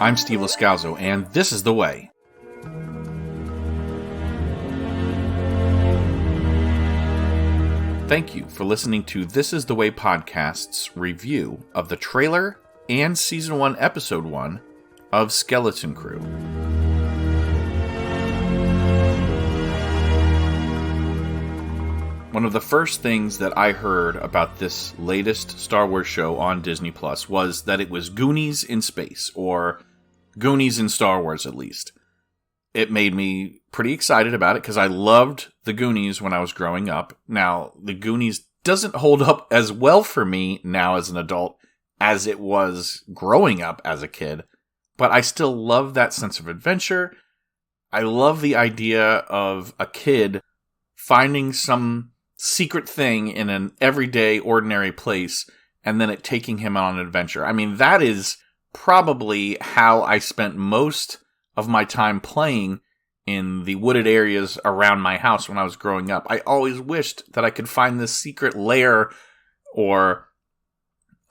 I'm Steve Lascalzo, and this is The Way. Thank you for listening to This is The Way podcast's review of the trailer and Season 1, Episode 1 of Skeleton Crew. One of the first things that I heard about this latest Star Wars show on Disney Plus was that it was Goonies in space, or Goonies in Star Wars at least. It made me pretty excited about it because I loved the Goonies when I was growing up. Now, the Goonies doesn't hold up as well for me now as an adult as it was growing up as a kid, but I still love that sense of adventure. I love the idea of a kid finding some secret thing in an everyday, ordinary place, and then it taking him on an adventure. I mean, that is probably how I spent most of my time playing in the wooded areas around my house when I was growing up. I always wished that I could find this secret lair or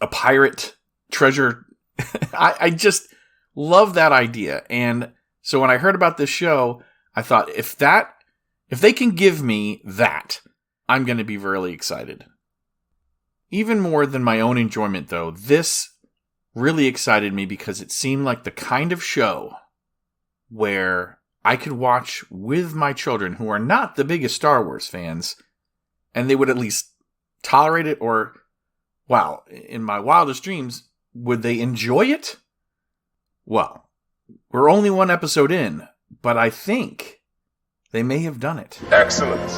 a pirate treasure. I just love that idea. And so when I heard about this show, I thought, if they can give me that, I'm going to be really excited. Even more than my own enjoyment, though, this really excited me because it seemed like the kind of show where I could watch with my children who are not the biggest Star Wars fans, and they would at least tolerate it, or, wow, in my wildest dreams, would they enjoy it? Well, we're only one episode in, but I think they may have done it. Excellent.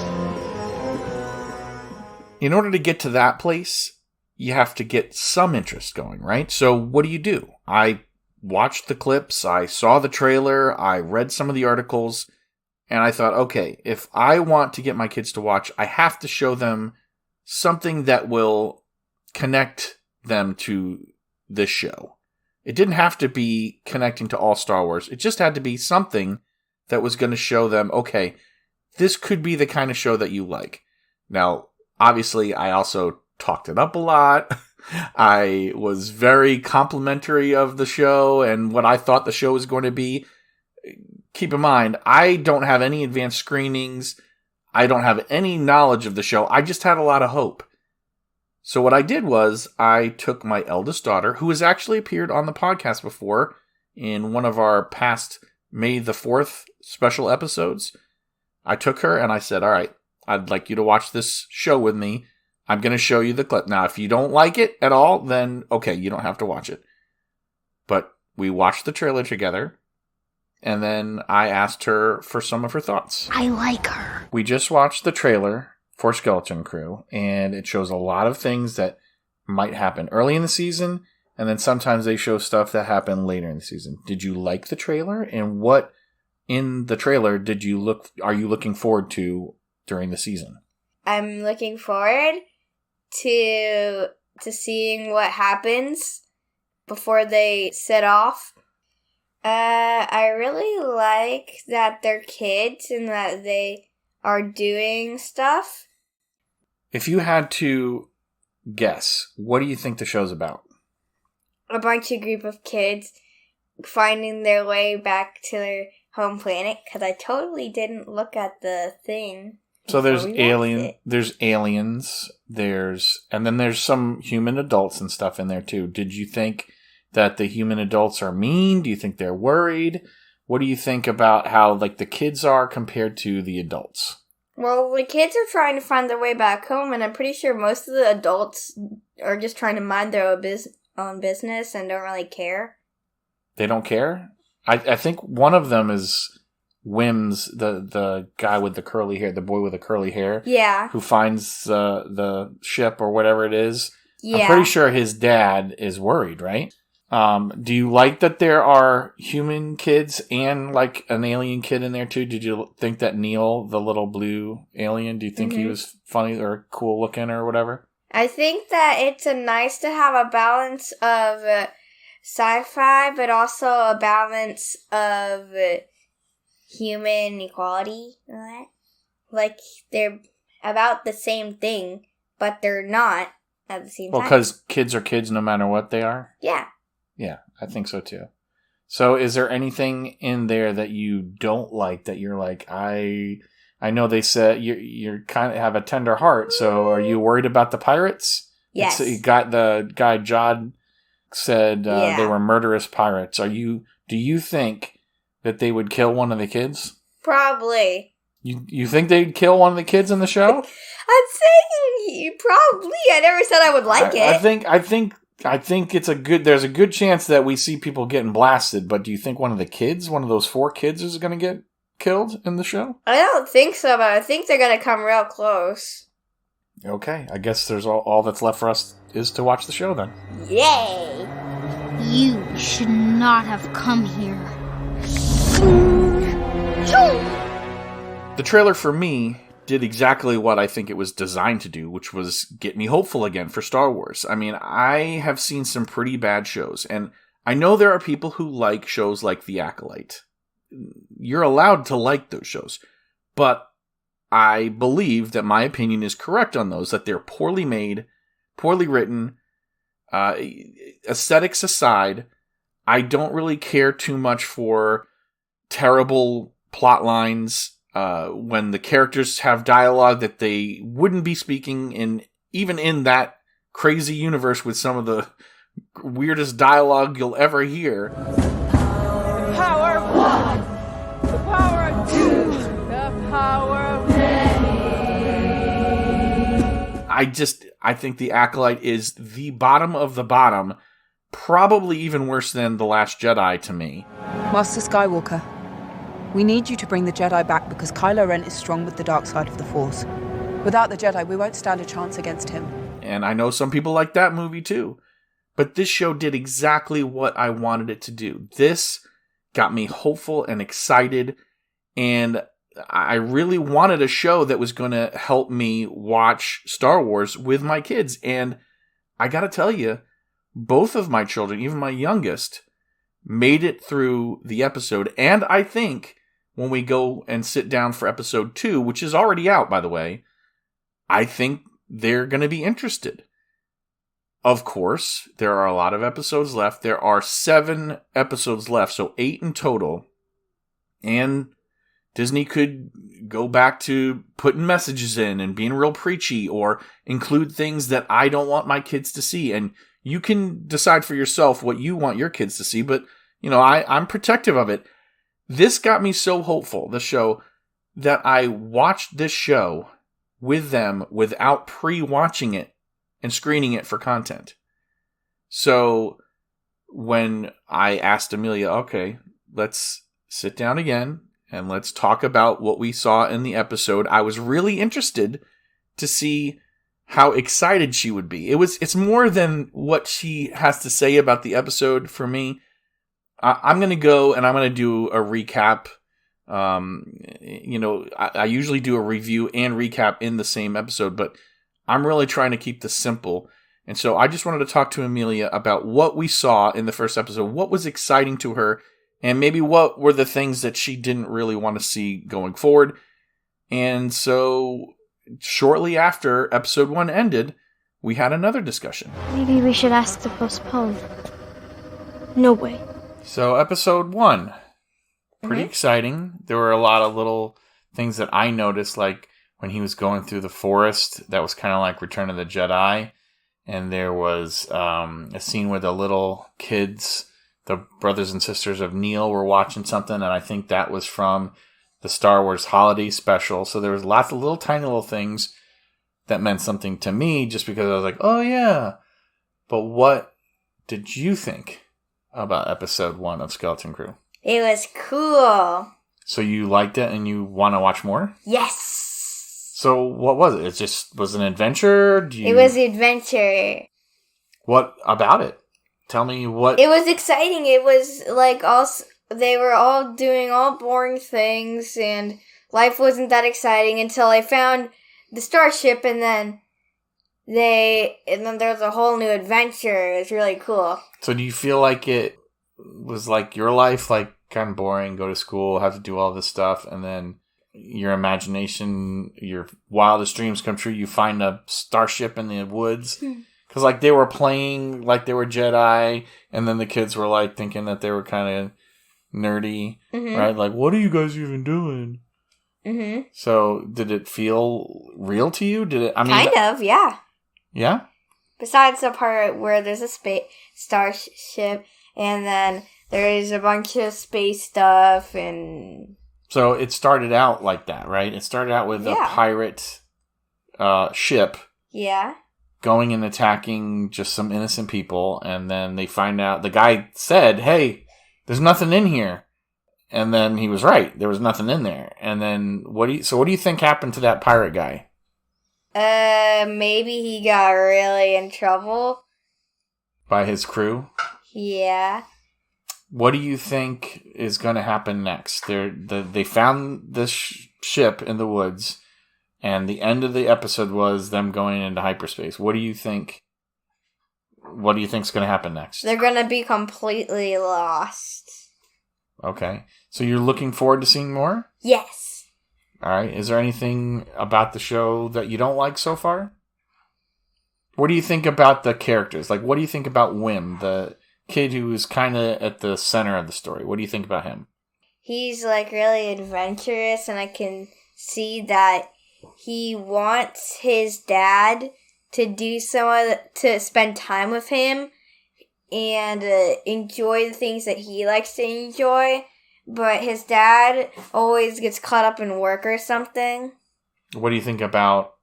In order to get to that place, you have to get some interest going, right? So what do? I watched the clips, I saw the trailer, I read some of the articles, and I thought, okay, if I want to get my kids to watch, I have to show them something that will connect them to this show. It didn't have to be connecting to all Star Wars. It just had to be something that was going to show them, okay, this could be the kind of show that you like. Now, obviously, I also talked it up a lot. I was very complimentary of the show and what I thought the show was going to be. Keep in mind, I don't have any advanced screenings. I don't have any knowledge of the show. I just had a lot of hope. So what I did was I took my eldest daughter, who has actually appeared on the podcast before in one of our past May the 4th special episodes. I took her and I said, all right, I'd like you to watch this show with me. I'm going to show you the clip. Now, if you don't like it at all, then okay, you don't have to watch it. But we watched the trailer together, and then I asked her for some of her thoughts. I like her. We just watched the trailer for Skeleton Crew, and it shows a lot of things that might happen early in the season, and then sometimes they show stuff that happened later in the season. Did you like the trailer? And what in the trailer are you looking forward to during the season? I'm looking forward to seeing what happens before they set off. I really like that they're kids and that they are doing stuff. If you had to guess, what do you think the show's about? A group of kids finding their way back to their home planet, because I totally didn't look at the thing. So there's aliens, and then there's some human adults and stuff in there too. Did you think that the human adults are mean? Do you think they're worried? What do you think about how the kids are compared to the adults? Well, the kids are trying to find their way back home, and I'm pretty sure most of the adults are just trying to mind their own business and don't really care. They don't care? I think one of them is Wims, the guy with the curly hair, the boy with the curly hair. Yeah. Who finds the ship or whatever it is. Yeah. I'm pretty sure his dad is worried, right? Do you like that there are human kids and an alien kid in there too? Did you think that Neil, the little blue alien, do you think he was funny or cool looking or whatever? I think that it's nice to have a balance of sci-fi, but also a balance of human equality. They're about the same thing, but they're not at the same time. Well, because kids are kids no matter what they are? Yeah. Yeah, I think so too. So is there anything in there that you don't like that you're like, I know they said you're kind of have a tender heart, so are you worried about the pirates? Yes. The guy Jod said they were murderous pirates. Do you think that they would kill one of the kids? Probably. You think they'd kill one of the kids in the show? I'm saying probably. I never said I would like it. I think there's a good chance that we see people getting blasted, but do you think one of those 4 kids is going to get killed in the show? I don't think so, but I think they're going to come real close. Okay, I guess there's all that's left for us is to watch the show then. Yay! You should not have come here. The trailer for me did exactly what I think it was designed to do, which was get me hopeful again for Star Wars. I mean, I have seen some pretty bad shows, and I know there are people who like shows like The Acolyte. You're allowed to like those shows, but I believe that my opinion is correct on those, that they're poorly made, poorly written, aesthetics aside. I don't really care too much for terrible plot lines, when the characters have dialogue that they wouldn't be speaking even in that crazy universe with some of the weirdest dialogue you'll ever hear. The power of one, the power of two, the power of many. I think The Acolyte is the bottom of the bottom, probably even worse than The Last Jedi to me. Master Skywalker, we need you to bring the Jedi back because Kylo Ren is strong with the dark side of the Force. Without the Jedi, we won't stand a chance against him. And I know some people like that movie too. But this show did exactly what I wanted it to do. This got me hopeful and excited, and I really wanted a show that was going to help me watch Star Wars with my kids. And I got to tell you, both of my children, even my youngest, made it through the episode. And I think when we go and sit down for episode 2, which is already out, by the way, I think they're going to be interested. Of course, there are a lot of episodes left. There are 7 episodes left, so 8 in total. And Disney could go back to putting messages in and being real preachy, or include things that I don't want my kids to see. And you can decide for yourself what you want your kids to see, but I'm protective of it. This got me so hopeful, the show, that I watched this show with them without pre-watching it and screening it for content. So when I asked Amelia, okay, let's sit down again and let's talk about what we saw in the episode, I was really interested to see how excited she would be. It's more than what she has to say about the episode for me. I'm going to go and I'm going to do a recap. I usually do a review and recap in the same episode, but I'm really trying to keep this simple. And so I just wanted to talk to Amelia about what we saw in the first episode, what was exciting to her, and maybe what were the things that she didn't really want to see going forward. And so shortly after episode 1 ended, we had another discussion. Maybe we should ask to postpone. No way. So episode 1, pretty exciting. There were a lot of little things that I noticed, like when he was going through the forest, that was kind of like Return of the Jedi. And there was a scene where the little kids, the brothers and sisters of Neil, were watching something, and I think that was from the Star Wars holiday special. So there was lots of little tiny little things that meant something to me, just because I was like, oh yeah. But what did you think about episode 1 of Skeleton Crew? It was cool. So you liked it and you want to watch more? Yes. So what was it? It just was an adventure? It was an adventure. What about it? Tell me what... It was exciting. It was like they were all doing all boring things, and life wasn't that exciting until they found the starship, and then there's a whole new adventure. It was really cool. So do you feel like it was like your life, like kind of boring, go to school, have to do all this stuff, and then your imagination, your wildest dreams come true, you find a starship in the woods? Because Because, like, they were playing like they were Jedi, and then the kids were, like, thinking that they were kind of nerdy, right? Like, what are you guys even doing? Mm-hmm. So, did it feel real to you? Did it? I mean, kind of, yeah. Yeah? Besides the part where there's a starship, and then there's a bunch of space stuff, and... So, it started out like that, right? It started out with a pirate ship. Yeah. Going and attacking just some innocent people, and then they find out... The guy said, hey, there's nothing in here. And then he was right. There was nothing in there. And then, what do you think happened to that pirate guy? Maybe he got really in trouble. By his crew? Yeah. What do you think is going to happen next? They found this ship in the woods, and the end of the episode was them going into hyperspace. What do you think? What do you think's going to happen next? They're going to be completely lost. Okay. So you're looking forward to seeing more? Yes. All right. Is there anything about the show that you don't like so far? What do you think about the characters? Like, what do you think about Wim, the kid who is kind of at the center of the story? What do you think about him? He's, like, really adventurous, and I can see that he wants his dad to do to spend time with him and enjoy the things that he likes to enjoy. But his dad always gets caught up in work or something. What do you think about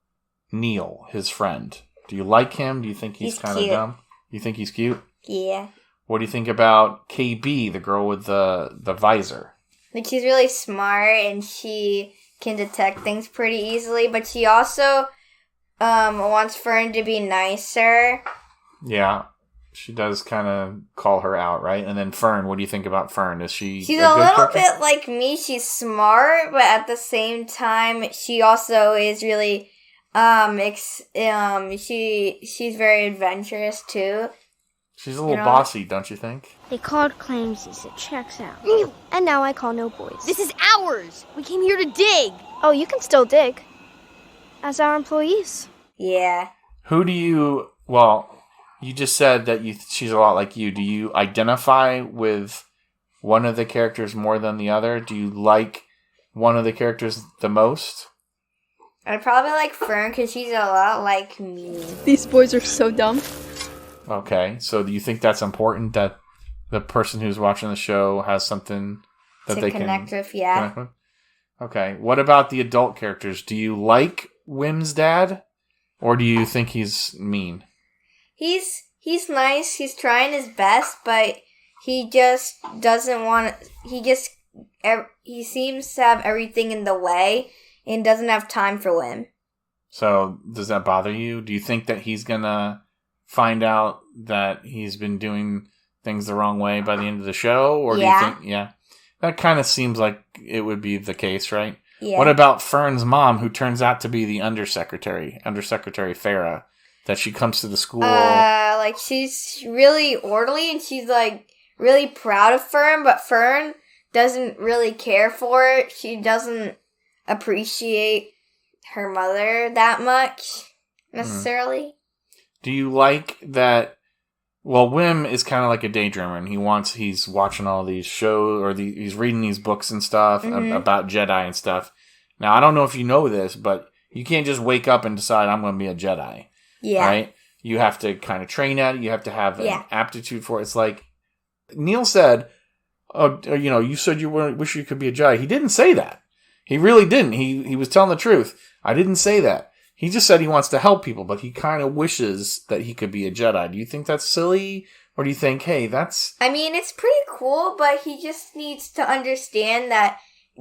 Neil, his friend? Do you like him? Do you think he's kind of dumb? You think he's cute? Yeah. What do you think about KB, the girl with the visor? Like, she's really smart and she can detect things pretty easily, but she also wants Fern to be nicer. Yeah. She does kind of call her out, right? And then Fern, what do you think about Fern? Is she She's a little character? bit like me. She's smart, but at the same time, she also is really, she's very adventurous too. She's a little bossy, don't you think? They called claimsies. It checks out. And now I call no boys. This is ours. We came here to dig. Oh, you can still dig. As our employees. Yeah. Who do you... Well, you just said that she's a lot like you. Do you identify with one of the characters more than the other? Do you like one of the characters the most? I'd probably like Fern because she's a lot like me. These boys are so dumb. Okay, so do you think that's important that the person who's watching the show has something that to they connect can with? Yeah. connect with? Okay, what about the adult characters? Do you like Wim's dad, or do you think he's mean? He's nice. He's trying his best, but he just doesn't want. He seems to have everything in the way and doesn't have time for Wim. So does that bother you? Do you think that he's gonna find out that he's been doing things the wrong way by the end of the show? Or do you think, that kind of seems like it would be the case, right? Yeah. What about Fern's mom, who turns out to be the Undersecretary Farah, that she comes to the school? Like, she's really orderly and she's, like, really proud of Fern, but Fern doesn't really care for it. She doesn't appreciate her mother that much, necessarily. Do you like that? Well, Wim is kind of like a daydreamer, and he's watching all these shows, or he's reading these books and stuff about Jedi and stuff. Now, I don't know if you know this, but you can't just wake up and decide I'm going to be a Jedi. Yeah. Right? You have to kind of train at it. You have to have an aptitude for it. It's like Neil said, you said you wish you could be a Jedi. He didn't say that. He really didn't. He was telling the truth. I didn't say that. He just said he wants to help people, but he kind of wishes that he could be a Jedi. Do you think that's silly? Or do you think, hey, that's... I mean, it's pretty cool, but he just needs to understand that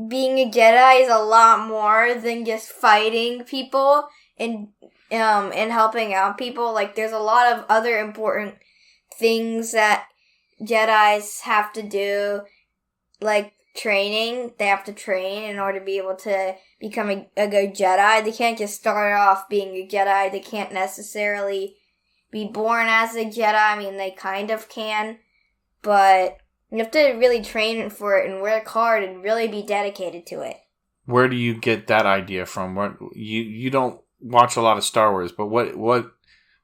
being a Jedi is a lot more than just fighting people and helping out people. Like, there's a lot of other important things that Jedis have to do, like training. They have to train in order to be able to become a good Jedi. They can't just start off being a Jedi. They can't necessarily be born as a Jedi. I mean, they kind of can, but you have to really train for it and work hard and really be dedicated to it. Where do you get that idea from? What you don't watch a lot of Star Wars, but what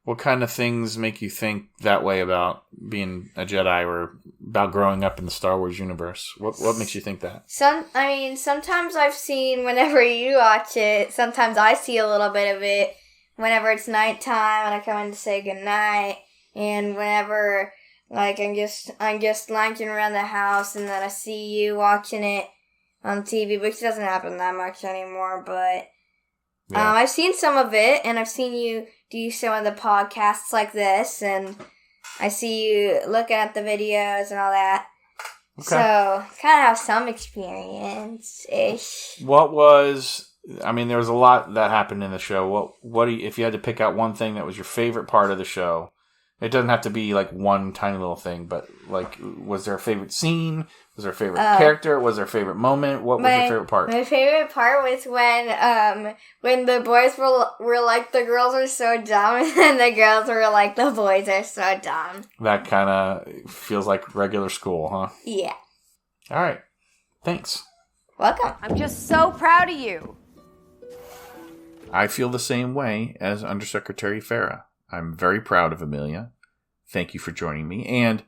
What kind of things make you think that way about being a Jedi or about growing up in the Star Wars universe? What makes you think that? Sometimes I've seen whenever you watch it, sometimes I see a little bit of it whenever it's nighttime and I come in to say goodnight, and whenever like I'm just lounging around the house and then I see you watching it on TV, which doesn't happen that much anymore, but I've seen some of it, and I've seen you do some of the podcasts like this, and I see you looking at the videos and all that. Okay. So, kind of have some experience-ish. There was a lot that happened in the show. If you had to pick out one thing that was your favorite part of the show, it doesn't have to be like one tiny little thing, but like, was there a favorite scene? Was there a favorite character? Was there a favorite moment? What was your favorite part? My favorite part was when the boys were like, the girls are so dumb, and the girls were like, the boys are so dumb. That kind of feels like regular school, huh? Yeah. All right. Thanks. Welcome. I'm just so proud of you. I feel the same way as Undersecretary Farah. I'm very proud of Amelia. Thank you for joining me, and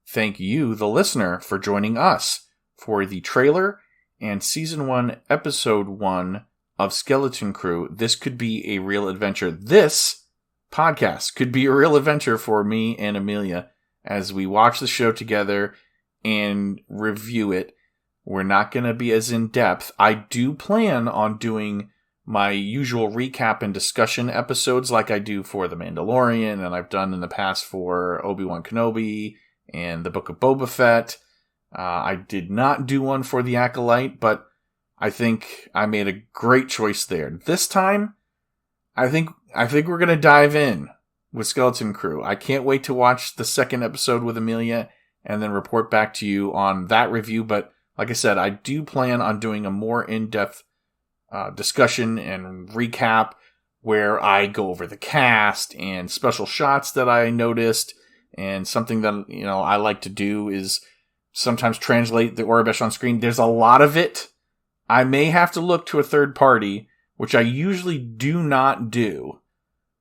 thank you, the listener, for joining us for the trailer and Season 1, Episode 1 of Skeleton Crew. This could be a real adventure. This podcast could be a real adventure for me and Amelia as we watch the show together and review it. We're not going to be as in-depth. I do plan on doing my usual recap and discussion episodes like I do for The Mandalorian and I've done in the past for Obi-Wan Kenobi and the Book of Boba Fett. I did not do one for The Acolyte, but I think I made a great choice there. This time, I think we're going to dive in with Skeleton Crew. I can't wait to watch the second episode with Amelia and then report back to you on that review. But like I said, I do plan on doing a more in-depth discussion and recap where I go over the cast and special shots that I noticed. And something that, I like to do is sometimes translate the Aurebesh on screen. There's a lot of it. I may have to look to a third party, which I usually do not do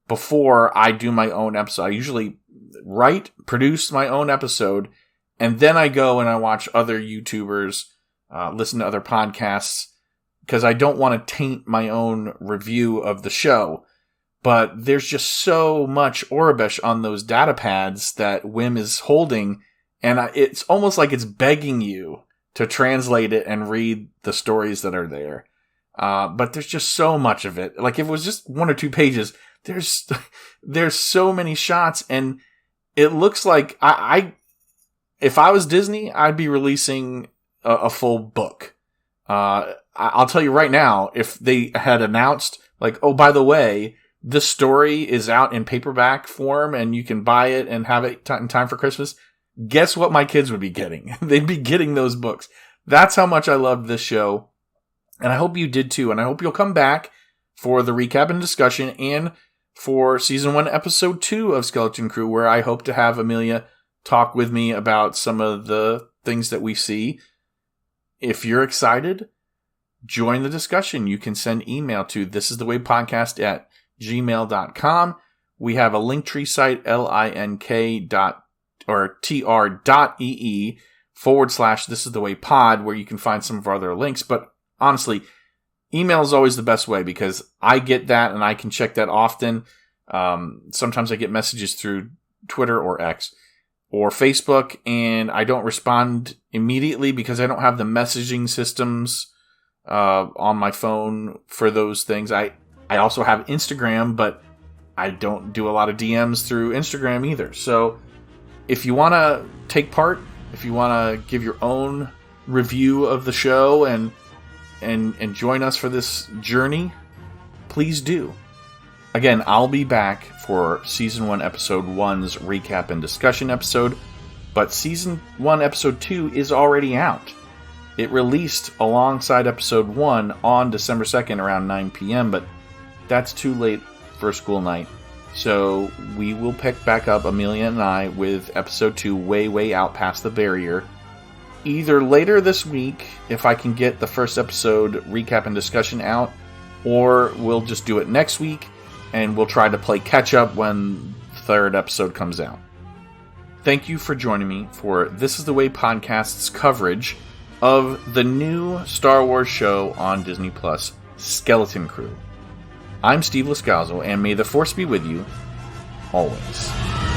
before I do my own episode. I usually produce my own episode, and then I go and I watch other YouTubers, listen to other podcasts, because I don't want to taint my own review of the show. But there's just so much Aurebesh on those data pads that Wim is holding, and it's almost like it's begging you to translate it and read the stories that are there. But there's just so much of it. Like, if it was just 1 or 2 pages, there's so many shots, and it looks like if I was Disney, I'd be releasing a full book. I'll tell you right now, if they had announced, like, oh, by the way, this story is out in paperback form and you can buy it and have it in time for Christmas, guess what my kids would be getting? They'd be getting those books. That's how much I loved this show. And I hope you did too. And I hope you'll come back for the recap and discussion and for Season 1, Episode 2 of Skeleton Crew, where I hope to have Amelia talk with me about some of the things that we see. If you're excited, join the discussion. You can send email to thisisthewaypodcast@gmail.com. We have a Linktree site, tr.ee/thisisthewaypod, where you can find some of our other links. But honestly, email is always the best way because I get that and I can check that often. Sometimes I get messages through Twitter or X or Facebook, and I don't respond immediately because I don't have the messaging systems on my phone for those things. I also have Instagram, but I don't do a lot of DMs through Instagram either. So if you want to take part, if you want to give your own review of the show and join us for this journey, please do. Again, I'll be back for Season 1, Episode 1's recap and discussion episode, but Season 1, Episode 2 is already out. It released alongside Episode 1 on December 2nd around 9 p.m., but that's too late for a school night. So we will pick back up, Amelia and I, with Episode 2 way out past the barrier. Either later this week, if I can get the first episode recap and discussion out, or we'll just do it next week. and we'll try to play catch up when the third episode comes out. Thank you for joining me for This Is the Way podcast's coverage of the new Star Wars show on Disney Plus, Skeleton Crew. I'm Steve Lascazzo, and may the Force be with you always.